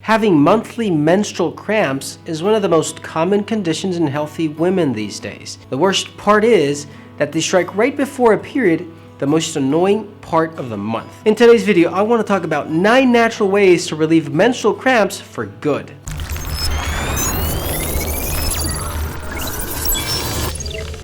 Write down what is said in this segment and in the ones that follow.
Having monthly menstrual cramps is one of the most common conditions in healthy women these days. The worst part is that they strike right before a period, the most annoying part of the month. In today's video, I want to talk about 9 natural ways to relieve menstrual cramps for good.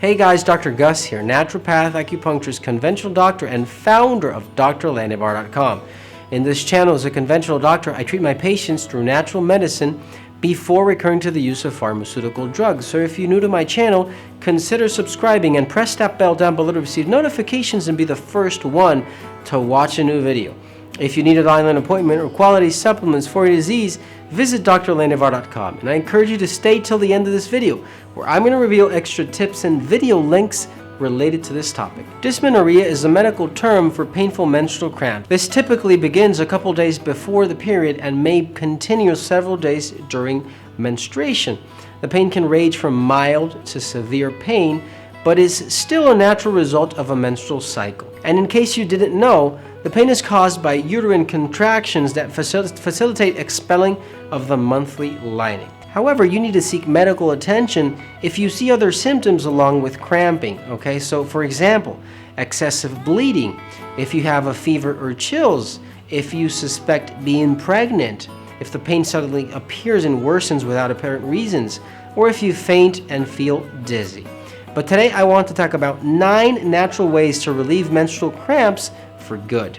Hey guys, Dr. Gus here, naturopath, acupuncturist, conventional doctor, and founder of drlandivar.com. In this channel, as a conventional doctor, I treat my patients through natural medicine before recurring to the use of pharmaceutical drugs. So if you're new to my channel, consider subscribing and press that bell down below to receive notifications and be the first one to watch a new video. If you need an online appointment or quality supplements for your disease, visit drlandivar.com. And I encourage you to stay till the end of this video, where I'm going to reveal extra tips and video links related to this topic. Dysmenorrhea is a medical term for painful menstrual cramp. This typically begins a couple days before the period and may continue several days during menstruation. The pain can range from mild to severe pain, but is still a natural result of a menstrual cycle. And in case you didn't know, the pain is caused by uterine contractions that facilitate expelling of the monthly lining. However, you need to seek medical attention if you see other symptoms along with cramping, okay? So for example, excessive bleeding, if you have a fever or chills, if you suspect being pregnant, if the pain suddenly appears and worsens without apparent reasons, or if you faint and feel dizzy. But today I want to talk about 9 natural ways to relieve menstrual cramps for good.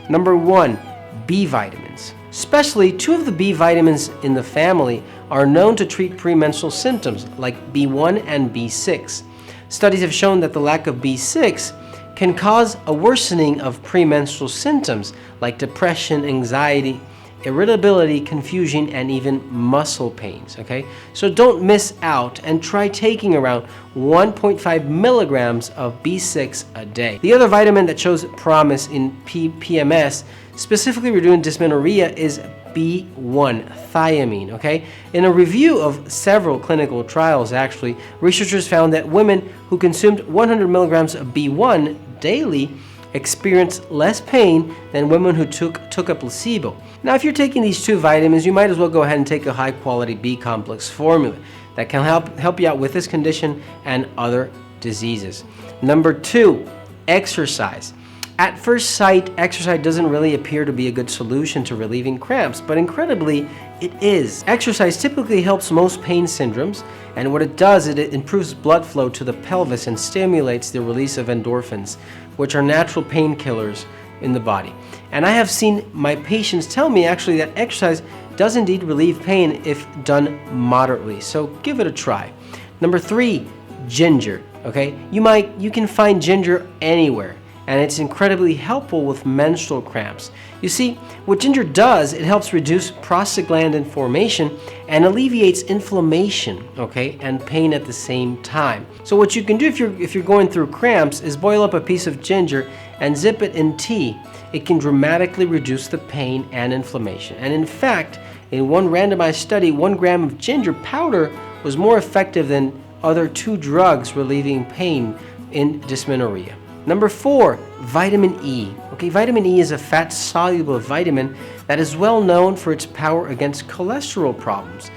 Number 1, B vitamins. Especially 2 of the B vitamins in the family are known to treat premenstrual symptoms like B1 and B6. Studies have shown that the lack of B6 can cause a worsening of premenstrual symptoms like depression, anxiety, irritability, confusion, and even muscle pains, okay? So don't miss out and try taking around 1.5 milligrams of B6 a day. The other vitamin that shows promise in PMS, specifically reducing dysmenorrhea, is B1, thiamine, okay? In a review of several clinical trials, actually, researchers found that women who consumed 100 milligrams of B1 daily experienced less pain than women who took a placebo. Now, if you're taking these 2 vitamins, you might as well go ahead and take a high-quality B-complex formula that can help you out with this condition and other diseases. Number 2, exercise. At first sight, exercise doesn't really appear to be a good solution to relieving cramps, but incredibly, it is. Exercise typically helps most pain syndromes, and what it does is it improves blood flow to the pelvis and stimulates the release of endorphins, which are natural painkillers in the body. And I have seen my patients tell me actually that exercise does indeed relieve pain if done moderately, so give it a try. Number 3, ginger, okay? You can find ginger anywhere, and it's incredibly helpful with menstrual cramps. You see, what ginger does, it helps reduce prostaglandin formation and alleviates inflammation, okay, and pain at the same time. So what you can do if you're going through cramps is boil up a piece of ginger and zip it in tea. It can dramatically reduce the pain and inflammation. And in fact, in one randomized study, 1 gram of ginger powder was more effective than other 2 drugs relieving pain in dysmenorrhea. Number 4, vitamin E. Okay, vitamin E is a fat-soluble vitamin that is well known for its power against cholesterol problems,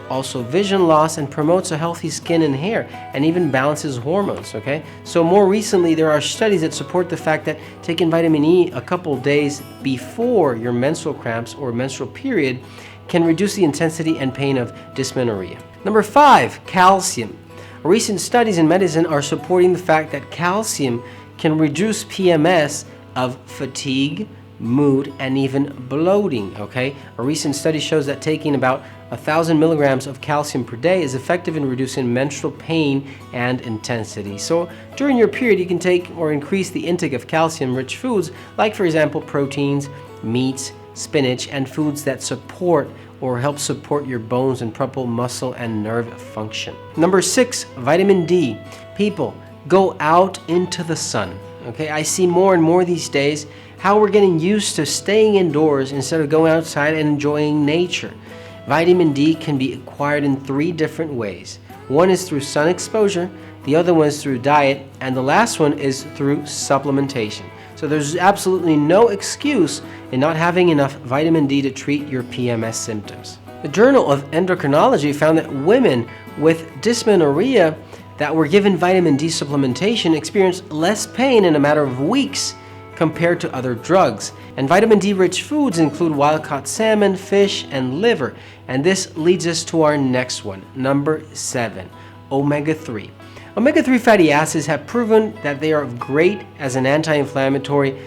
also vision loss, and promotes a healthy skin and hair, and even balances hormones, okay? So more recently, there are studies that support the fact that taking vitamin E a couple days before your menstrual cramps or menstrual period can reduce the intensity and pain of dysmenorrhea. Number 5, calcium. Recent studies in medicine are supporting the fact that calcium can reduce PMS of fatigue, mood, and even bloating, okay? A recent study shows that taking about 1,000 milligrams of calcium per day is effective in reducing menstrual pain and intensity. So during your period, you can take or increase the intake of calcium-rich foods, like for example, proteins, meats, spinach, and foods that support or help support your bones and proper muscle and nerve function. Number 6, vitamin D. People, go out into the sun, okay? I see more and more these days how we're getting used to staying indoors instead of going outside and enjoying nature. Vitamin D can be acquired in 3 different ways. One is through sun exposure, the other one is through diet, and the last one is through supplementation. So there's absolutely no excuse in not having enough vitamin D to treat your PMS symptoms. The Journal of Endocrinology found that women with dysmenorrhea that were given vitamin D supplementation experienced less pain in a matter of weeks compared to other drugs. And vitamin D-rich foods include wild-caught salmon, fish, and liver. And this leads us to our next one, number 7, omega-3. Omega-3 fatty acids have proven that they are great as an anti-inflammatory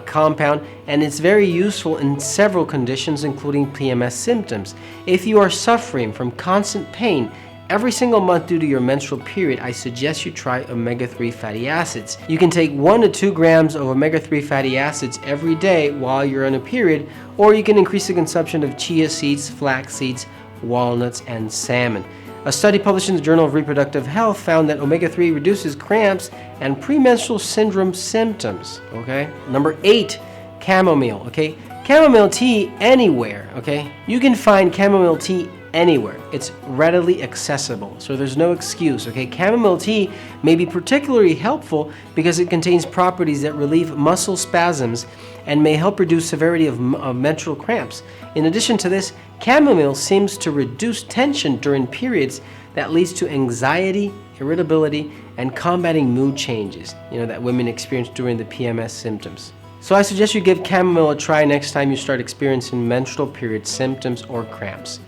compound, and it's very useful in several conditions, including PMS symptoms. If you are suffering from constant pain every single month due to your menstrual period, I suggest you try omega-3 fatty acids. You can take 1 to 2 grams of omega-3 fatty acids every day while you're on a period, or you can increase the consumption of chia seeds, flax seeds, walnuts, and salmon. A study published in the Journal of Reproductive Health found that omega-3 reduces cramps and premenstrual syndrome symptoms. Okay. Number 8, chamomile. Okay. Chamomile tea anywhere. Okay. You can find chamomile tea anywhere. It's readily accessible, so there's no excuse. Okay, chamomile tea may be particularly helpful because it contains properties that relieve muscle spasms and may help reduce severity of menstrual cramps. In addition to this, chamomile seems to reduce tension during periods that leads to anxiety, irritability, and combating mood changes, that women experience during the PMS symptoms. So I suggest you give chamomile a try next time you start experiencing menstrual period symptoms or cramps.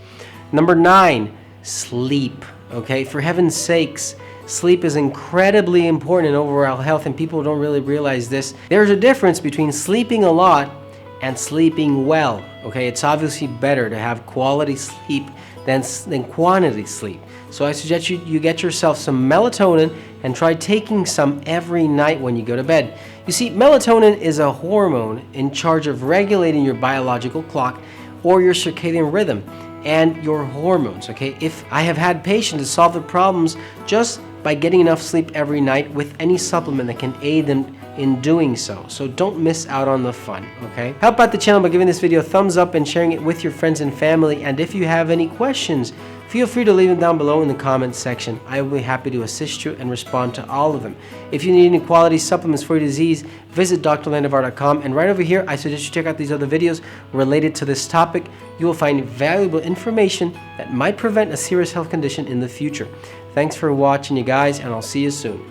Number 9, sleep. Okay, for heaven's sakes, sleep is incredibly important in overall health, and people don't really realize this. There's a difference between sleeping a lot and sleeping well. Okay, it's obviously better to have quality sleep than quantity sleep. So I suggest you get yourself some melatonin and try taking some every night when you go to bed. You see, melatonin is a hormone in charge of regulating your biological clock or your circadian rhythm and your hormones. Okay, if I have had patients solve the problems just by getting enough sleep every night with any supplement that can aid them in doing so. So don't miss out on the fun. Okay, help out the channel by giving this video a thumbs up and sharing it with your friends and family. And if you have any questions, feel free to leave them down below in the comments section. I will be happy to assist you and respond to all of them. If you need any quality supplements for your disease, visit drlandivar.com, and right over here I suggest you check out these other videos related to this topic. You will find valuable information that might prevent a serious health condition in the future. Thanks for watching, you guys, and I'll see you soon.